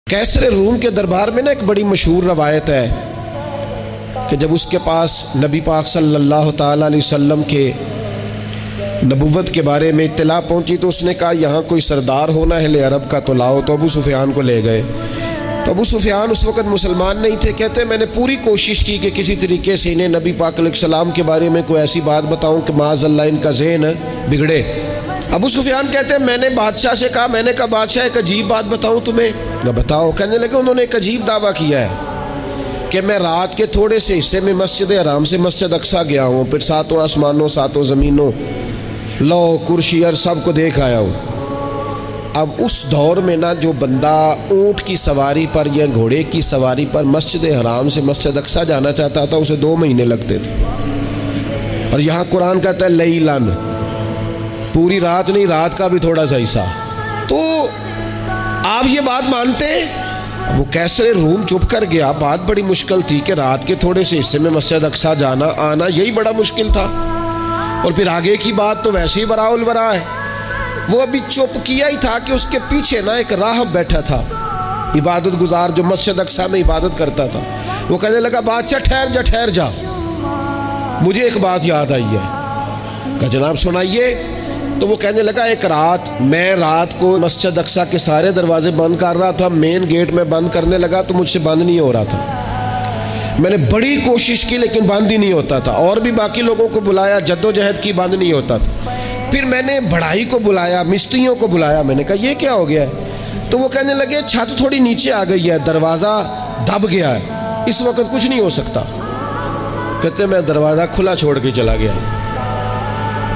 कैसर room के दरबार में ना एक बड़ी मशहूर रवायत है कि जब उसके पास नबी पाक सल्लल्लाहु ताला अलैहि वसल्लम के नबुव्वत के बारे में इत्तला पहुंची तो उसने कहा यहाँ कोई सरदार होना है ले अरब का तो लाओ। तो अबू सुफियान को ले गए। तो अबू सुफियान उस वक़्त मुसलमान नहीं थे। कहते मैंने पूरी कोशिश की कि किसी तरीके से इन्हें नबी पाक अलैहिस्सलाम के बारे में कोई ऐसी बात बताऊं कि माज़अल्लाह इनका ज़हन बिगड़े। अबू सुफियान कहते हैं मैंने बादशाह से कहा, मैंने कहा बादशाह एक अजीब बात बताऊं तुम्हें। ना बताओ। कहने लगे उन्होंने एक अजीब दावा किया है कि मैं रात के थोड़े से हिस्से में मस्जिद हराम से मस्जिद अक्सा गया हूँ, फिर सातों आसमानों सातों ज़मीनों लौ कुर्सी और सब को देख आया हूँ। अब उस दौर में ना जो बंदा ऊँट की सवारी पर या घोड़े की सवारी पर मस्जिद हराम से मस्जिद अक्सा जाना चाहता था उसे 2 महीने लगते थे। और यहाँ कुरान कहता है लैलन, पूरी रात नहीं, रात का भी थोड़ा सा हिस्सा। तो आप ये बात मानते हैं? वो कैसर रूम चुप कर गया। बात बड़ी मुश्किल थी कि रात के थोड़े से हिस्से में मस्जिद अक्सा जाना आना यही बड़ा मुश्किल था। और फिर आगे की बात तो वैसे ही बराउल बरा है। वो अभी चुप किया ही था कि उसके पीछे ना एक राहब बैठा था, इबादत गुजार, जो मस्जिद अक्सा में इबादत करता था। वो कहने लगा बादशाह ठहर जा, मुझे एक बात याद आई है। कहा जनाब सुनाइए। तो वो कहने लगा एक रात मैं रात को मस्जिद अक्सा के सारे दरवाजे बंद कर रहा था, मेन गेट में बंद करने लगा तो मुझसे बंद नहीं हो रहा था। मैंने बड़ी कोशिश की लेकिन बंद ही नहीं होता था। और भी बाकी लोगों को बुलाया, जद्दोजहद की, बंद नहीं होता था। फिर मैंने बढ़ाई को बुलाया, मिस्त्रियों को बुलाया। मैंने कहा ये क्या हो गया है? तो वो कहने लगे छत थोड़ी नीचे आ गई है, दरवाज़ा दब गया है, इस वक्त कुछ नहीं हो सकता। कहते मैं दरवाज़ा खुला छोड़ के चला गया,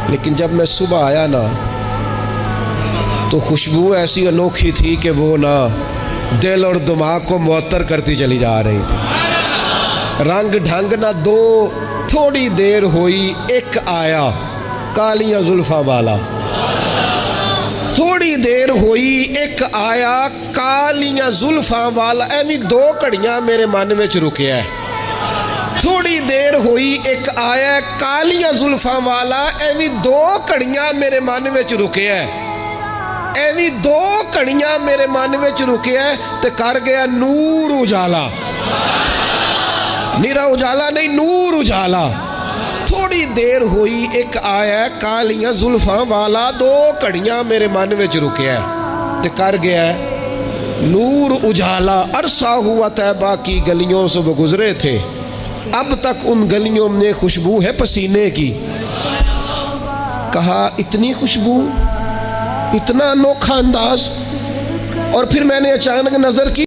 लेकिन जब मैं सुबह आया ना तो खुशबू ऐसी अनोखी थी कि वो ना दिल और दिमाग को मुअत्तर करती चली जा रही थी। रंग ढंग ना दो, थोड़ी देर हुई एक आया कालियां जुल्फा वाला। थोड़ी देर हुई एक आया कालियां जुल्फा वाला। एवी 2 घड़ियां मेरे मन में रुके है। थोड़ी देर हुई एक आया कालियां जुल्फा वाला। एवी 2 घड़ियां मेरे मन में रुके है। एवी 2 घड़ियां मेरे मन में रुके है ते कर गया नूर उजाला। निरा उजाला नहीं, नूर उजाला। थोड़ी देर हुई एक आया कालियां जुल्फा वाला। 2 घड़ियां मेरे मन में रुके है ते कर गया नूर उजाला। अरसा हुआ तैबा की गलियों से वो गुजरे थे, अब तक उन गलियों में खुशबू है पसीने की। कहा इतनी खुशबू, इतना अनोखा अंदाज। और फिर मैंने अचानक नजर की